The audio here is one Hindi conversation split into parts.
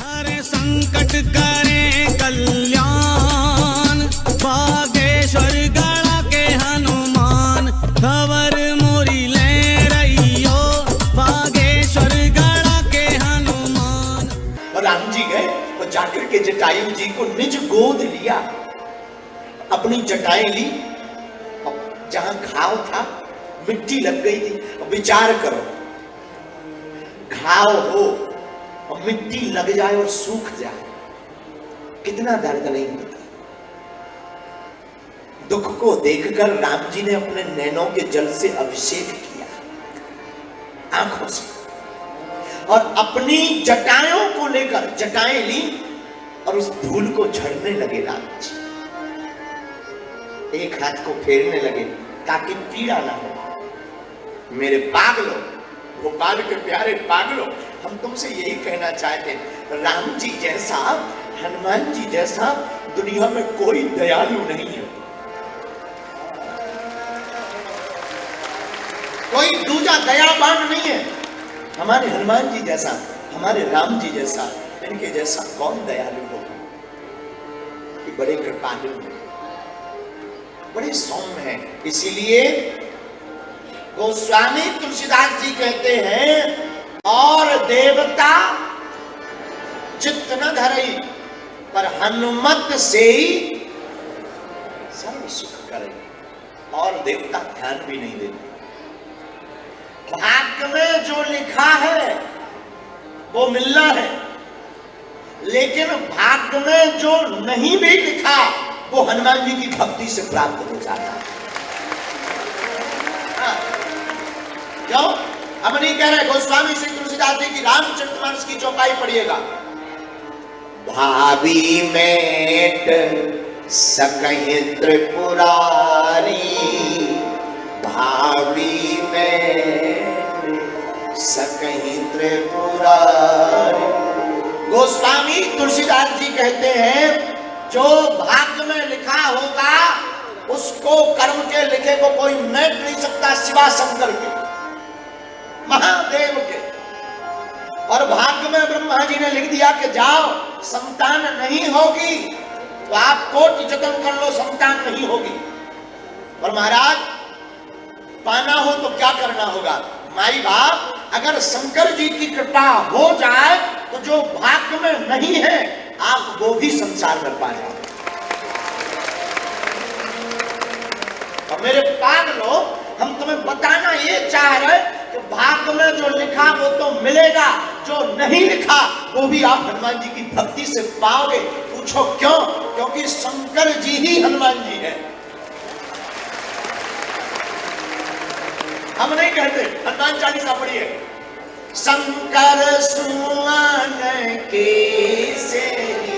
हरे संकट करे कल्याण, बागेश्वर गढ़ा के हनुमान, खबर मोरी ले रहियो, बागेश्वर गढ़ा के हनुमान। और राम जी गए और जाकर के जटायु जी को निज गोद लिया, अपनी जटाएं ली, जहां घाव था मिट्टी लग गई थी। विचार करो, घाव हो और मिट्टी लग जाए और सूख जाए, कितना दर्द नहीं होता। दुख को देखकर राम जी ने अपने नैनों के जल से अभिषेक किया आंखों से, और अपनी जटाओं को लेकर जटाएं ली और उस धूल को झड़ने लगे राम जी। एक हाथ को फेरने लगे ताकि पीड़ा ना हो। मेरे पागलों, भोपाल के प्यारे पागलों, हम तुमसे यही कहना चाहते हैं, राम जी जैसा, हनुमान जी जैसा दुनिया में कोई दयालु नहीं है। कोई दूजा दयावान नहीं है। हमारे हनुमान जी जैसा, हमारे राम जी जैसा, इनके जैसा कौन दयालु होगा। ये बड़े कृपालु हैं, बड़े सौम्य हैं। इसीलिए गोस्वामी तुलसीदास जी कहते हैं, और देवता चित्त न धरई, पर हनुमत से ही सर्व सुख करे। और देवता ध्यान भी नहीं देते। भाग्य में जो लिखा है वो मिलना है, लेकिन भाग्य में जो नहीं भी लिखा वो हनुमान जी की भक्ति से प्राप्त हो जाता है। क्यों? हम नहीं कह रहे, गोस्वामी श्री तुलसीदास जी की रामचरितमानस की चौपाई पढ़िएगा। भावी मेट सकहि त्रिपुरारी, भावी मेट सकहि त्रिपुरारी। गोस्वामी तुलसीदास जी कहते हैं, जो भाग्य में लिखा होगा उसको कर्म के लिखे को कोई मेट नहीं सकता सिवा शंकर के, महादेव के। और भाग्य में ब्रह्मा जी ने लिख दिया कि जाओ संतान नहीं होगी, तो आप कोटि जतन कर लो, संतान नहीं होगी। और महाराज पाना हो तो क्या करना होगा? माई बाप, अगर शंकर जी की कृपा हो जाए तो जो भाग्य में नहीं है आप वो भी संसार में पा जाओ। और मेरे पागलों, हम तुम्हें बताना ये चाह रहे कि भाग्य में जो लिखा वो तो मिलेगा, जो नहीं लिखा वो भी आप हनुमान जी की भक्ति से पाओगे। पूछो क्यों? क्योंकि शंकर जी ही हनुमान जी है। हम नहीं कहते। हनुमान चालीसा पढ़िए। शंकर सुमन केसरी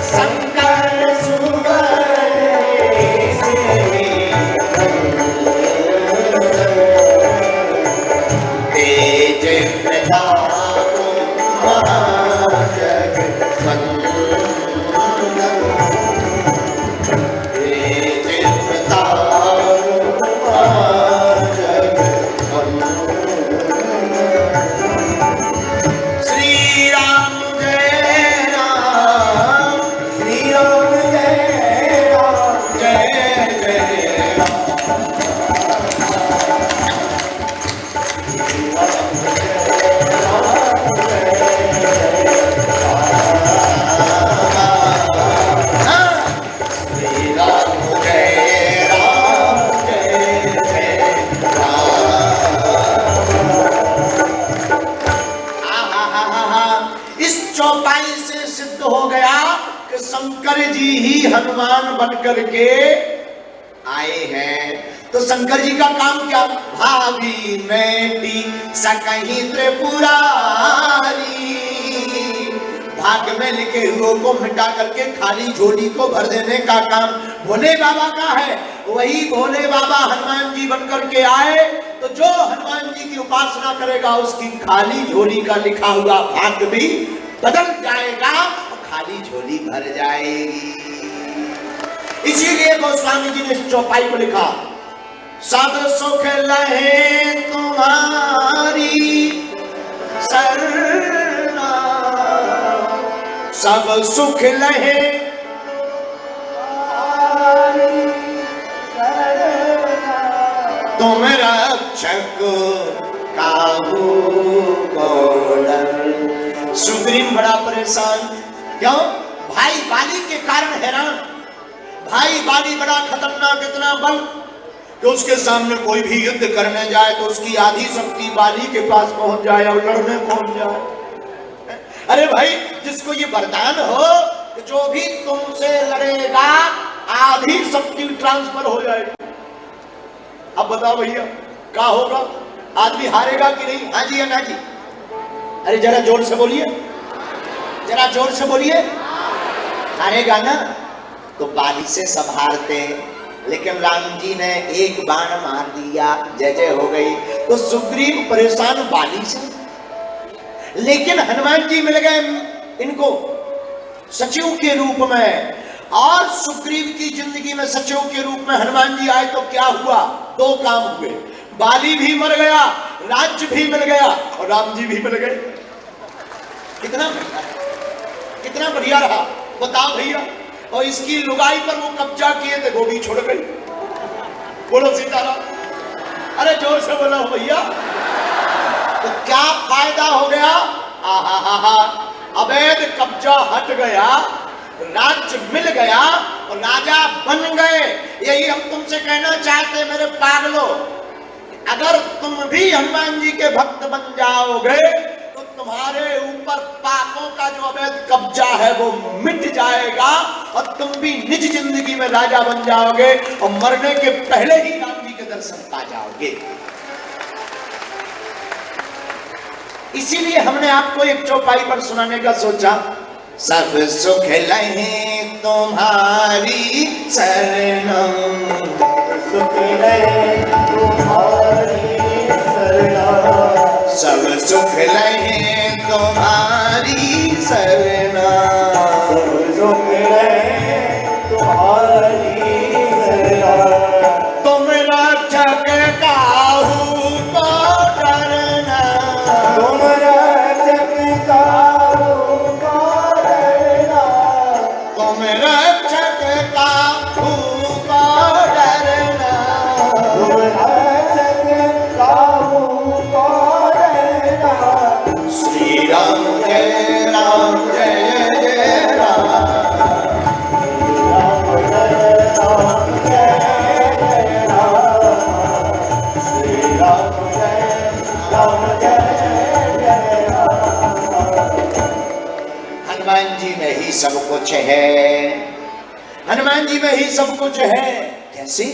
शंकर सुमन केसरी तेज प्रताप महाजग शंकर जी ही हनुमान बनकर के आए हैं। तो शंकर जी का काम क्या? भावी मेटी सकहि त्रिपुरारी, भाग्य में लिखे हुए को मिटा करके खाली झोली को भर देने का काम भोले बाबा का है। वही भोले बाबा हनुमान जी बनकर के आए, तो जो हनुमान जी की उपासना करेगा उसकी खाली झोली का लिखा हुआ भाग्य भी बदल जाएगा, खाली झोली भर जाएगी। इसीलिए गोस्वामी जी ने चौपाई को लिखा, सब सुख लहे तुम्हारी सब सुख लहे तुम रक्षक काहू को डर। सुग्रीव बड़ा परेशान, क्यों? भाई बाली के कारण हैरान। भाई बाली बड़ा खतरनाक, इतना बल कि उसके सामने कोई भी युद्ध करने जाए तो उसकी आधी शक्ति बाली के पास पहुंच जाए और लड़ने पहुंच जाए। अरे भाई, जिसको ये वरदान हो कि जो भी तुमसे लड़ेगा आधी शक्ति ट्रांसफर हो जाएगी। अब बताओ भैया क्या होगा? आदमी हारेगा कि नहीं? हाँ जी या ना जी? अरे जरा जोर से बोलिए, जरा जोर से बोलिए। हारेगा ना? तो बाली से सब हारते हैं, लेकिन राम जी ने एक बाण मार दिया, जय जय हो गई। तो सुग्रीव परेशान बाली से, लेकिन हनुमान जी मिल गए इनको सचिव के रूप में। और सुग्रीव की जिंदगी में सचिव के रूप में हनुमान जी आए तो क्या हुआ? दो काम हुए, बाली भी मर गया, राज्य भी मिल गया और राम जी भी मिल गए। कितना बढ़िया रहा, बताओ भैया। और इसकी लुगाई पर वो कब्जा किए थे, वो भी छोड़ गई। बोलो सीताराम। अरे जोर से बोला भैया। तो क्या फायदा हो गया? आहा, अवैध कब्जा हट गया, राज्य मिल गया और राजा बन गए। यही हम तुमसे कहना चाहते मेरे पागलों, अगर तुम भी हनुमान जी के भक्त बन जाओगे तो तुम्हारे ऊपर पापों का जो अवैध कब्जा है वो मिट जाएगा और तुम भी निज जिंदगी में राजा बन जाओगे और मरने के पहले ही राम जी के दर्शन पा जाओगे। इसीलिए हमने आपको एक चौपाई पर सुनाने का सोचा। सब सुख लहे तुम्हारी शरणम, सुख लहे तुम्हारी शरणम, सब सुख लहे तुम्हारी शरणम, सब सुख लहे तुम्हारी शरणम, तुम रक्षक काहू को डरना, तुम रक्षक काहू को डरना, तुम रक्षक काहू को डरना, तुम रक्षक काहू को डरना। श्री राम जय राम जय जय राम, श्री राम जय राम जय जय राम, श्री राम जय राम। हनुमान जी में ही सब कुछ है, हनुमान जी में ही सब कुछ है। कैसे?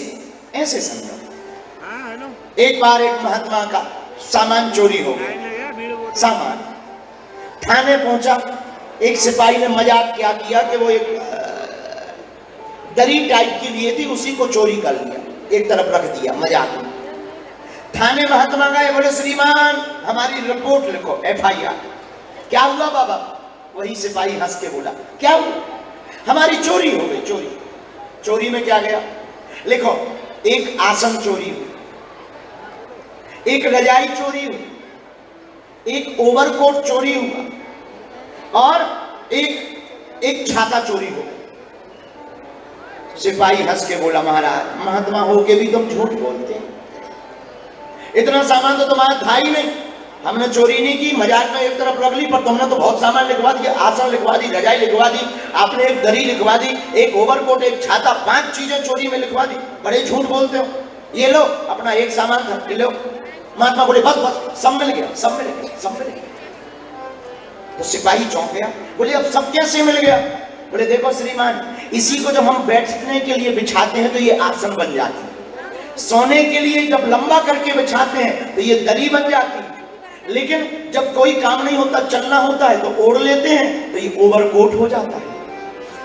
ऐसे समझो, एक बार एक महात्मा का सामान चोरी हो गया। सामान थाने पहुंचा, एक सिपाही ने मजाक क्या किया कि वो एक दरी टाइप की लिए थी, उसी को चोरी कर लिया, एक तरफ रख दिया मजाक में। थाने महात्मा गए, बोले श्रीमान हमारी रिपोर्ट लिखो, FIR। क्या हुआ बाबा? वही सिपाही हंस के बोला, क्या हुआ? हमारी चोरी हो गई। चोरी में क्या गया? लिखो, एक आसन चोरी हुई, एक रजाई चोरी हुई, एक ओवरकोट चोरी हुआ और एक छाता चोरी हो गया। सिपाही हंस के बोला, महाराज महात्मा होके भी तुम झूठ बोलते हैं, इतना सामान तो तुम्हारा था ही नहीं, हमने चोरी नहीं की, मजाक में एक तरफ रख ली, पर तुमने तो बहुत सामान लिखवा दिया, आसन लिखवा दी, रजाई लिखवा दी, आपने एक दरी लिखवा दी, एक ओवरकोट, एक छाता, 5 चीजें चोरी में लिखवा दी, बड़े झूठ बोलते हो। ये लो अपना एक सामान था, ये लो। महात्मा बोले बस बस, सब मिल गया, सब मिल गया, सब मिल गया। तो सिपाही चौंक गया, बोले अब सब कैसे मिल गया? बोले देखो श्रीमान, इसी को जब हम बैठने के लिए बिछाते हैं तो ये आसन बन जाती है, सोने के लिए जब लंबा करके बिछाते हैं तो ये दरी बन जाती है, लेकिन जब कोई काम नहीं होता, चलना होता है तो ओढ़ लेते हैं तो ये ओवरकोट हो जाता है,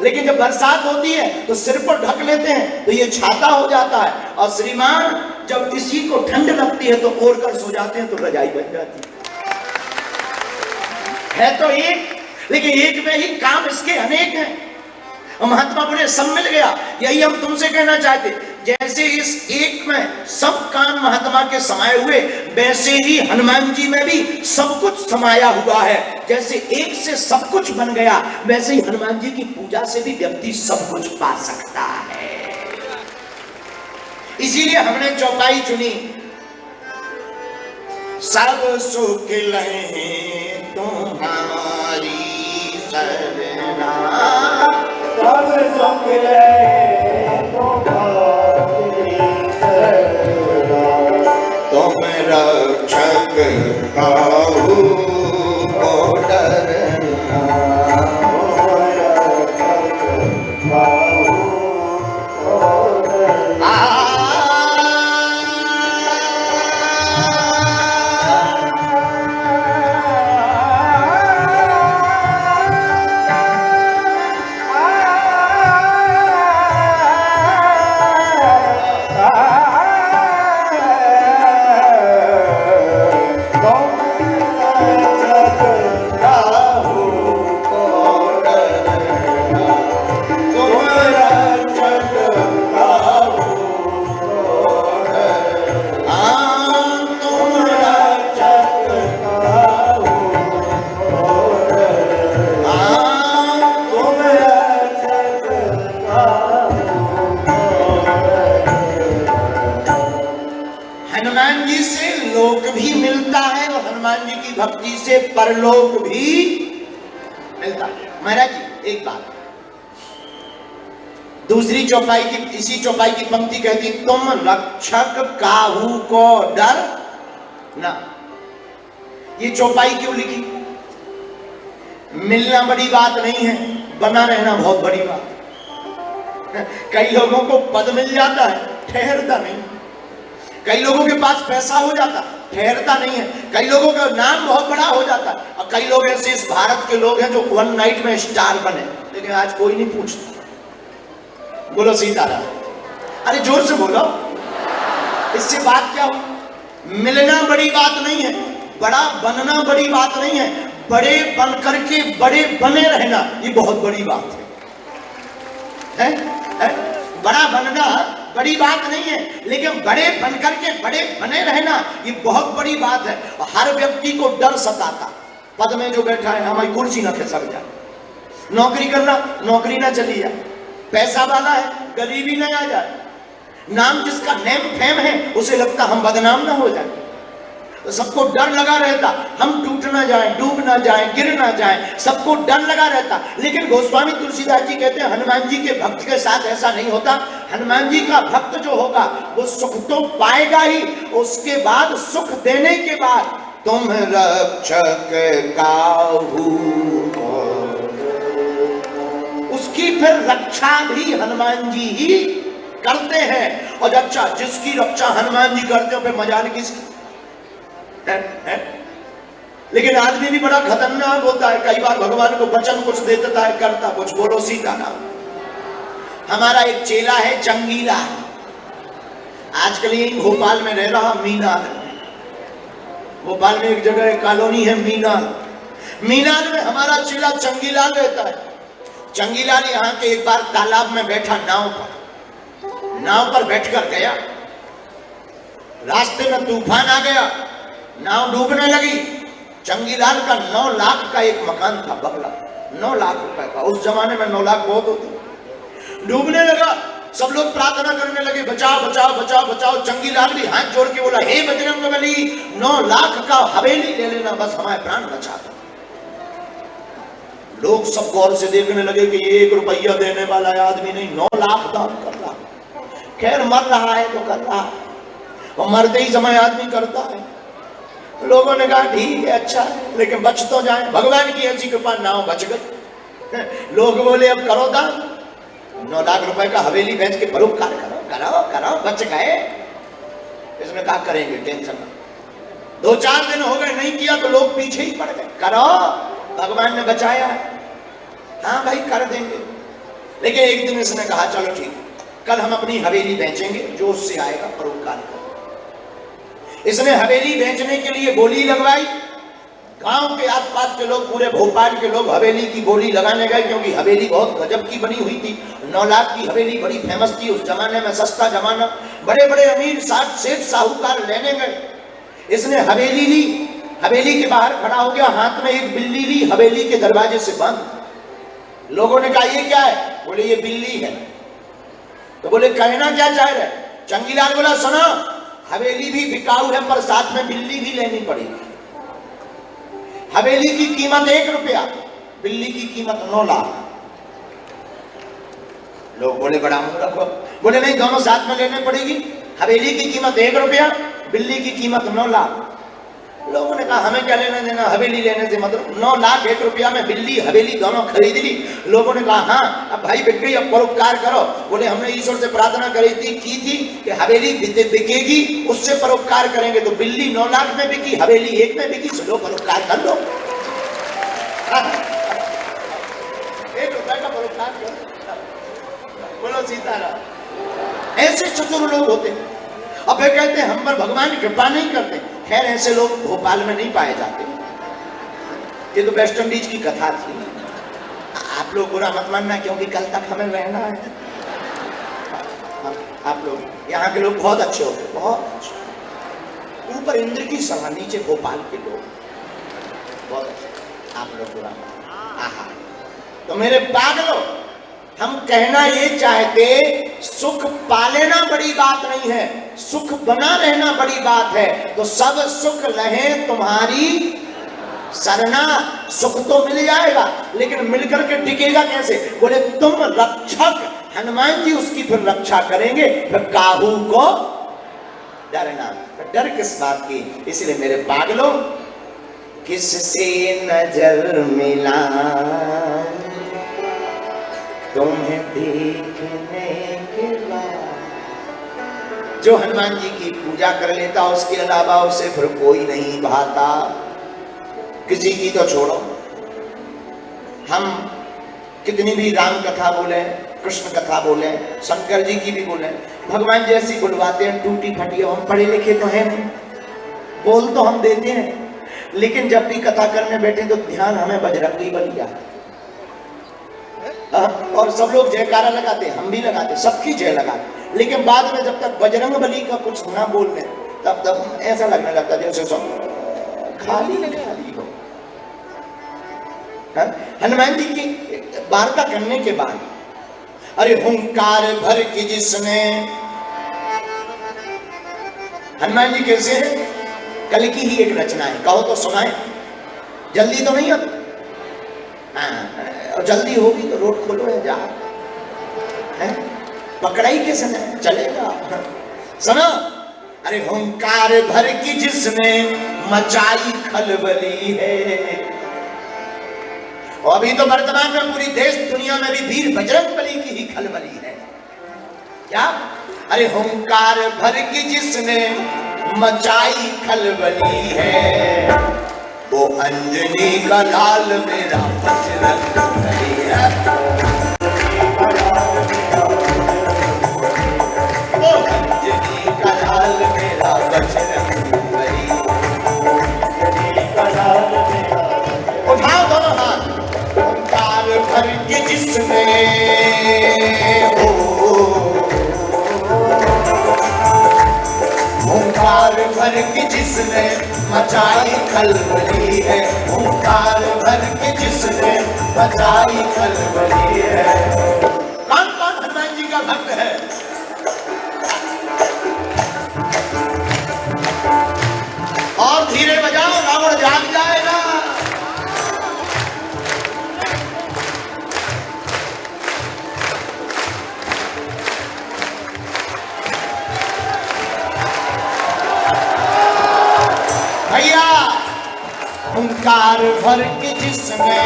लेकिन जब बरसात होती है तो सिर पर ढक लेते हैं तो ये छाता हो जाता है, और श्रीमान जब किसी को ठंड लगती है तो ओढ़ कर सो जाते हैं तो रजाई बन जाती है तो एक, लेकिन एक में ही काम इसके अनेक हैं। और महात्मा बोले सब मिल गया। यही हम तुमसे कहना चाहते, जैसे इस एक में सब काम महात्मा के समाये हुए, वैसे ही हनुमान जी में भी सब कुछ समाया हुआ है। जैसे एक से सब कुछ बन गया, वैसे ही हनुमान जी की पूजा से भी व्यक्ति सब कुछ पा सकता है। इसीलिए हमने चौपाई चुनी। सब सुख लहे तुम्हारी सरना, सब सुख लहे तुम्हारी सरना, तुम रक्षक काहू को डरना, भक्ति से परलोक भी मिलता है। महाराज जी एक बात, दूसरी चौपाई की, इसी चौपाई की पंक्ति कहती, तुम रक्षक काहू को डर ना। ये चौपाई क्यों लिखी? मिलना बड़ी बात नहीं है, बना रहना बहुत बड़ी बात। कई लोगों को पद मिल जाता है, ठहरता नहीं। कई लोगों के पास पैसा हो जाता, ठहरता नहीं है। कई लोगों का नाम बहुत बड़ा हो जाता है, और कई लोग ऐसे इस भारत के लोग हैं जो वन नाइट में स्टार बने, लेकिन आज कोई नहीं पूछता। बोलो सीताराम। अरे जोर से बोलो, इससे बात क्या हो? मिलना बड़ी बात नहीं है, बड़ा बनना बड़ी बात नहीं है, बड़े बन करके बड़े बने रहना ये बहुत बड़ी बात है? बड़ा बनना बड़ी बात नहीं है, लेकिन बड़े बनकर के बड़े बने रहना ये बहुत बड़ी बात है। और हर व्यक्ति को डर सताता, पद में जो बैठा है हमारी कुर्सी ना खिसक जाए, नौकरी करना नौकरी ना चली जाए, पैसा वाला है गरीबी ना आ जाए, नाम जिसका नेम फेम है उसे लगता हम बदनाम ना हो जाए, तो सबको डर लगा रहता हम टूट ना जाए, डूब ना जाए, गिर ना जाए, सबको डर लगा रहता। लेकिन गोस्वामी तुलसीदास जी कहते हैं हनुमान जी के भक्त के साथ ऐसा नहीं होता। हनुमान जी का भक्त जो होगा वो सुख तो पाएगा ही, उसके बाद सुख देने के बाद तुम रक्षक काहू, उसकी फिर रक्षा भी हनुमान जी ही करते हैं। और अच्छा, जिसकी रक्षा हनुमान जी करते हो फिर मजाल किसकी? है? लेकिन आदमी भी बड़ा खतरनाक होता है, कई बार भगवान को वचन कुछ दे देता है, करता कुछ। बोलो सीताराम। हमारा एक चेला है चंगीला, आजकल यही भोपाल में रह रहा, मीनार। भोपाल में एक जगह एक कॉलोनी है मीनार, मीनार में हमारा चेला चंगीलाल रहता है। चंगीलाल यहाँ के एक बार तालाब में बैठा, नाव पर बैठकर गया, रास्ते में तूफान आ गया, नाव डूबने लगी। चंगीलाल का 9 लाख का एक मकान था, बंगला, 9 लाख रुपए का। उस जमाने में 9 लाख बहुत होते। डूबने लगा, सब लोग प्रार्थना करने लगे, बचाओ बचाओ बचाओ बचाओ। चंगीलाल भी हाथ जोड़ के बोला, हे बजरंगबली, 9 लाख का हवेली ले लेना, बस हमारे प्राण बचा दो। लोग सब गौर से देखने लगे कि ये 1 रुपया देने वाला आदमी नहीं, 9 लाख दान कर रहा। खैर मर रहा है तो कर रहा है, और मरते ही समय आदमी करता है। लोगों ने कहा ठीक है, अच्छा है, लेकिन बच तो जाए। भगवान की ऐसी कृपा, नाव बच गई। लोग बोले अब करो दान, 9 लाख रुपए का हवेली बेच के परोपकार करो करो करो, बच गए। इसने कहा करेंगे, टेंशन ना। 2-4 दिन हो गए, नहीं किया तो लोग पीछे ही पड़ गए, करो, भगवान ने बचाया है, हाँ भाई कर देंगे। लेकिन एक दिन इसने कहा चलो ठीक, कल हम अपनी हवेली बेचेंगे, जो उससे आएगा परोपकार करो। इसने हवेली बेचने के लिए बोली लगवाई, गांव के आसपास के लोग, पूरे भोपाल के लोग हवेली की बोली लगाने गए, क्योंकि हवेली बहुत गजब की बनी हुई थी। 9 लाख की हवेली बड़ी फेमस थी उस जमाने में, सस्ता जमाना। बड़े बड़े अमीर सेठ साहूकार लेने गए। इसने हवेली ली, हवेली के बाहर खड़ा हो गया, हाथ में एक बिल्ली ली, हवेली के दरवाजे से बंद। लोगों ने कहा ये क्या है? बोले ये बिल्ली है। तो बोले कहना क्या चाह रहे? चंगीलाल बोला सुनो, हवेली भी बिकाऊ है पर साथ में बिल्ली भी लेनी पड़ेगी। हवेली की कीमत 1 रुपया, बिल्ली की कीमत 9 लाख। लोग बोले बड़ा मुंह रखो। बोले नहीं, दोनों साथ में लेने पड़ेगी। हवेली की कीमत 1 रुपया, बिल्ली की कीमत 9 लाख। लोगों ने कहा हमें क्या लेना देना हवेली लेने से, मतलब 9 लाख 1 रुपया में बिल्ली हवेली दोनों खरीद ली। लोगों ने कहा हाँ अब भाई बिक गई, अब परोपकार करो। बोले हमने ईश्वर से प्रार्थना की थी कि हवेली बिकेगी, उससे परोपकार करेंगे। तो बिल्ली 9 लाख में बिकी, हवेली 1 में बिकी, लो परोपकार कर लो। 1 रुपए का परोपकार करो। बोलो सीताराम। ऐसे चतुर लोग होते हैं। अब वे कहते हैं हम पर भगवान कृपा नहीं करते। खैर ऐसे लोग भोपाल में नहीं पाए जाते। ये तो वेस्ट इंडीज की कथा थी। आप लोग बुरा मत मानना, क्योंकि कल तक हमें रहना है। आप लोग यहाँ के लोग बहुत अच्छे होते, बहुत अच्छे। ऊपर इंद्र की सभा, नीचे भोपाल के लोग बहुत अच्छे। आप लोग बुरा आहा। तो मेरे पागलों, हम कहना ये चाहते, सुख पा लेना बड़ी बात नहीं है, सुख बना रहना बड़ी बात है। तो सब सुख लहे तुम्हारी सरना। सुख तो मिल जाएगा, लेकिन मिलकर के टिकेगा कैसे? बोले तुम रक्षक, हनुमान जी उसकी फिर रक्षा करेंगे। फिर काहू को डरना, डर किस बात की? इसलिए मेरे पागलों, किससे नजर मिला तुम्हें देखने के बाद, जो हनुमान जी की पूजा कर लेता उसके अलावा उसे फिर कोई नहीं भाता। किसी की तो छोड़ो, हम कितनी भी राम कथा बोले, कृष्ण कथा बोले, शंकर जी की भी बोले, भगवान जैसी बुलवाते हैं टूटी फटी। हम पढ़े लिखे तो हैं नहीं, बोल तो हम देते हैं, लेकिन जब भी कथा करने बैठे तो ध्यान हमें बजरंगी बली आता। और सब लोग जयकारा लगाते, हम भी लगाते, सबकी जय लगाते, लेकिन बाद में जब तक बजरंग बली का कुछ ना बोल ले तब ऐसा लगने लगता जैसे सब खाली खाली हो। हनुमान जी की वार्ता करने के बाद, अरे हुंकार भर की जिसने, हनुमान जी कैसे हैं? कल की ही एक रचना है, कहो तो सुनाए। जल्दी तो नहीं अब, और जल्दी होगी तो रोड खोलो है, जा पकड़ाई के समय चलेगा। सुनो, अरे हुंकार भर की जिसने मचाई खलबली है। और अभी तो वर्तमान में पूरी देश दुनिया में भी वीर बजरंगबली की ही खलबली है। क्या? अरे हुंकार भर की जिसने मचाई खलबली है, वो अंजनी का लाल मेरा बजरंगबली है। वो अंजनी का लाल मेरा बजरंगबली, उठाओ दोनों हाथ। हुंकार भर के जिसने हुंकार भर के जिसने मचाई खलबली है, हुंकार भर के जिसने मचाई खलबली है। कौन कौन हनुमान जी का भक्त है? और धीरे बजाओ, रावण जाग जाएगा। भैया, हुंकार भर के जिसने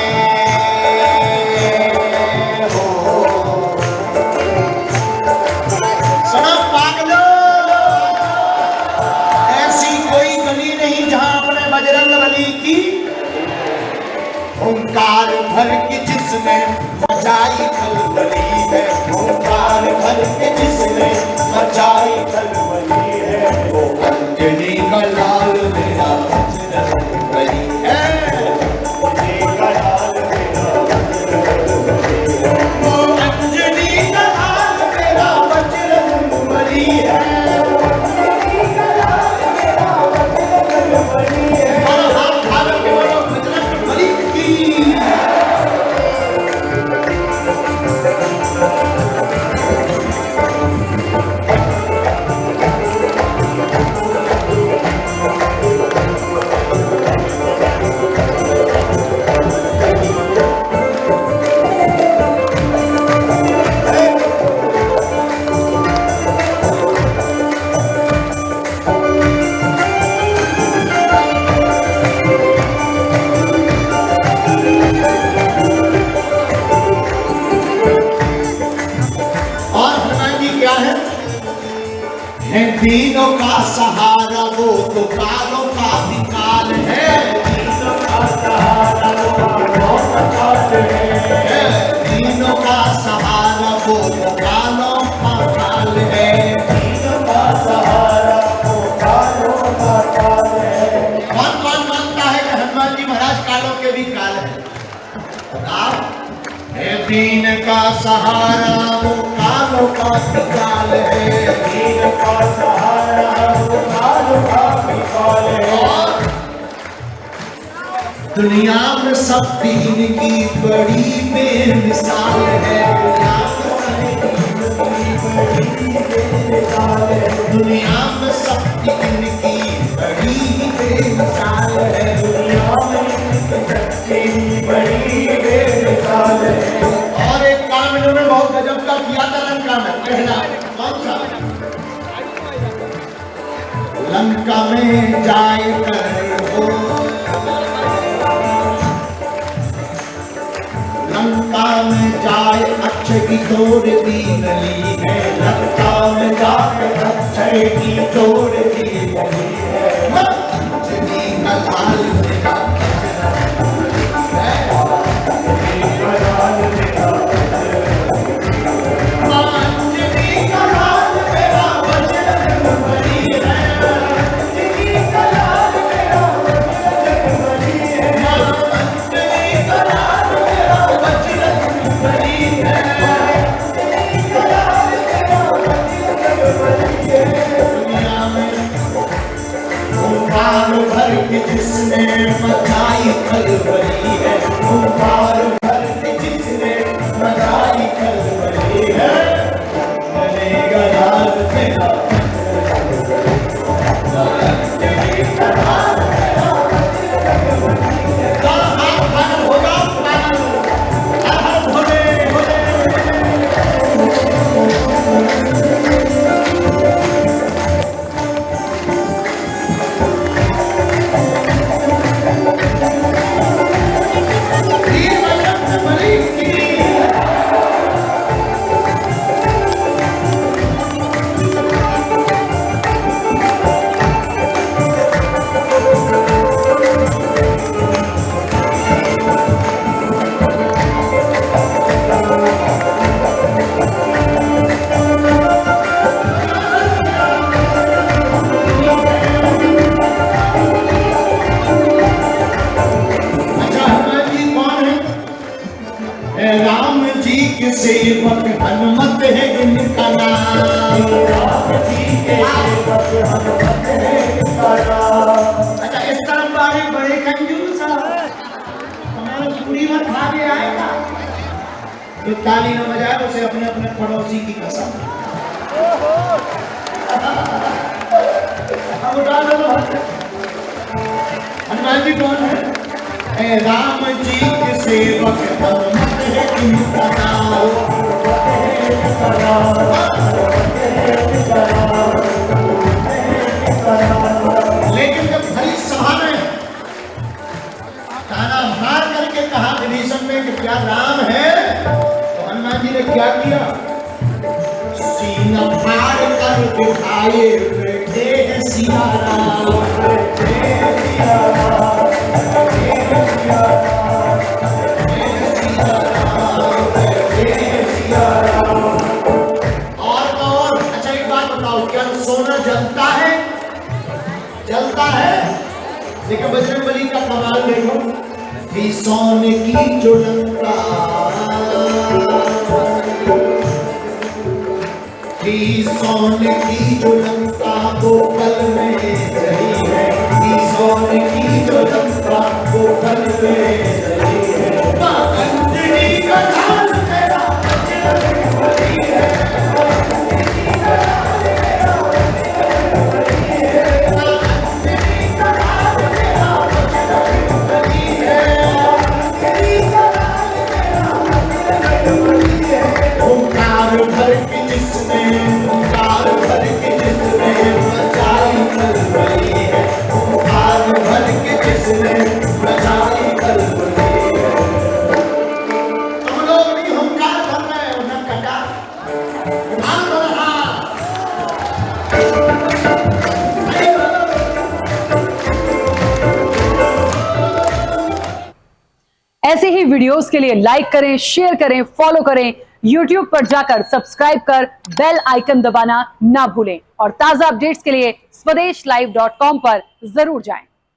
हो, सुनो पागलो, ऐसी कोई गली नहीं जहां अपने बजरंगबली की। हुंकार भर के जिसने मचाई खलबली है, हुंकार भर के जिसने मचाई खलबली है, वो अंजनी का लाल मेरा बजरंगबली है। दीनों का सहारा वो तो कालों का भी काल है। दीनों का सहारा वो कालों का काल है। दीनों का सहारा वो तो कालों का काल है। दीनों का सहारा वो कालों का काल है। कौन कौन मानता है कि हनुमान जी महाराज कालों के भी काल है? आप हे दीन का सहारा वो कालों का भी काल है। दीन का सहारा वो कालों का भी काल है। और दुनिया में सब दीन की बड़ी बेमिसाल है। दुनिया में सब दीन की बड़ी बेमिसाल है। बड़ी बेमिसाल है। और एक काम इन्होंने बहुत गजब का किया था लंका में। पहला कौन सा? लंका में जाए कर हो, लंका में जाए अक्षय की तोड़ दीन ली है। लंका में जाकर अक्षय की तोड़ दी गई है। अंजनी का लाल मेरा बलाल मेरा अंजनी का लाल मेरा बजरंग बली है। अंजनी का लाल मेरा बजरंग बली है। अंजनी का लाल मेरा बजरंग बली है। अंजनी का लाल मेरा बजरंग बली है। दुनिया में ओंकार भर के जिसने मचाई खलबली है। ओंकार भर के जिसने मचाई खलबली है। बनेगा लाल मेरा अंजनी का लाल मेरा बजरंग बली है। पागल हो जाओ, पागल हर हर भोले भोले। वीर बजरंग बली की अच्छा, हनुमान जी कौन है? राम जी के सेवक हनुमत है इनका नाम। राम जी के सेवक हनुमत है इनका नाम। अच्छा, इस तरफ वाले बड़े कंजूस हैं। हमारा पूरी मत खा के आएगा। जो ताली न बजाए उसे अपने अपने पड़ोसी की कसम। अब उठा लो। हनुमान जी कौन है? राम जी के सेवक हनुमत है इनका नाम। लेकिन जब भरी सभा में ताना मार करके कहा विभीषण ने कि क्या राम है, तो हनुमान जी ने क्या किया? सीना फाड़ कर दिखाए बैठे हैं सिया राम। बैठे हैं सिया राम, बैठे हैं सिया राम, बैठे हैं सिया राम, बैठे हैं सिया राम। और अच्छा एक बात बताओ, क्या सोना जलता है? जलता है। लेकिन बजरंगबली का कमाल देखो कि सोने की जो लंका, कि सोने की जो लंका वो कल में रही है। कि सोने की जो लंका वो कल में रही है। अंजनी का लाल मेरा बजरंग बली है। अंजनी का लाल मेरा बजरंग बली है। अंजनी का लाल मेरा बजरंग बली है। अंजनी का लाल मेरा बजरंग बली है। ओंकार भर के जिसने, ओंकार भर के जिसने मचाई खलबली है। ओंकार भर के जिसने मचाई खलबली है। तुम लोग भी ओंकार भर रहे हो ना काका? उठाओ तो रहा। ऐसे ही वीडियोस के लिए लाइक करें, शेयर करें, फॉलो करें। YouTube पर जाकर सब्सक्राइब कर बेल आइकन दबाना ना भूलें और ताजा अपडेट्स के लिए swedeshlive.com पर जरूर जाएं।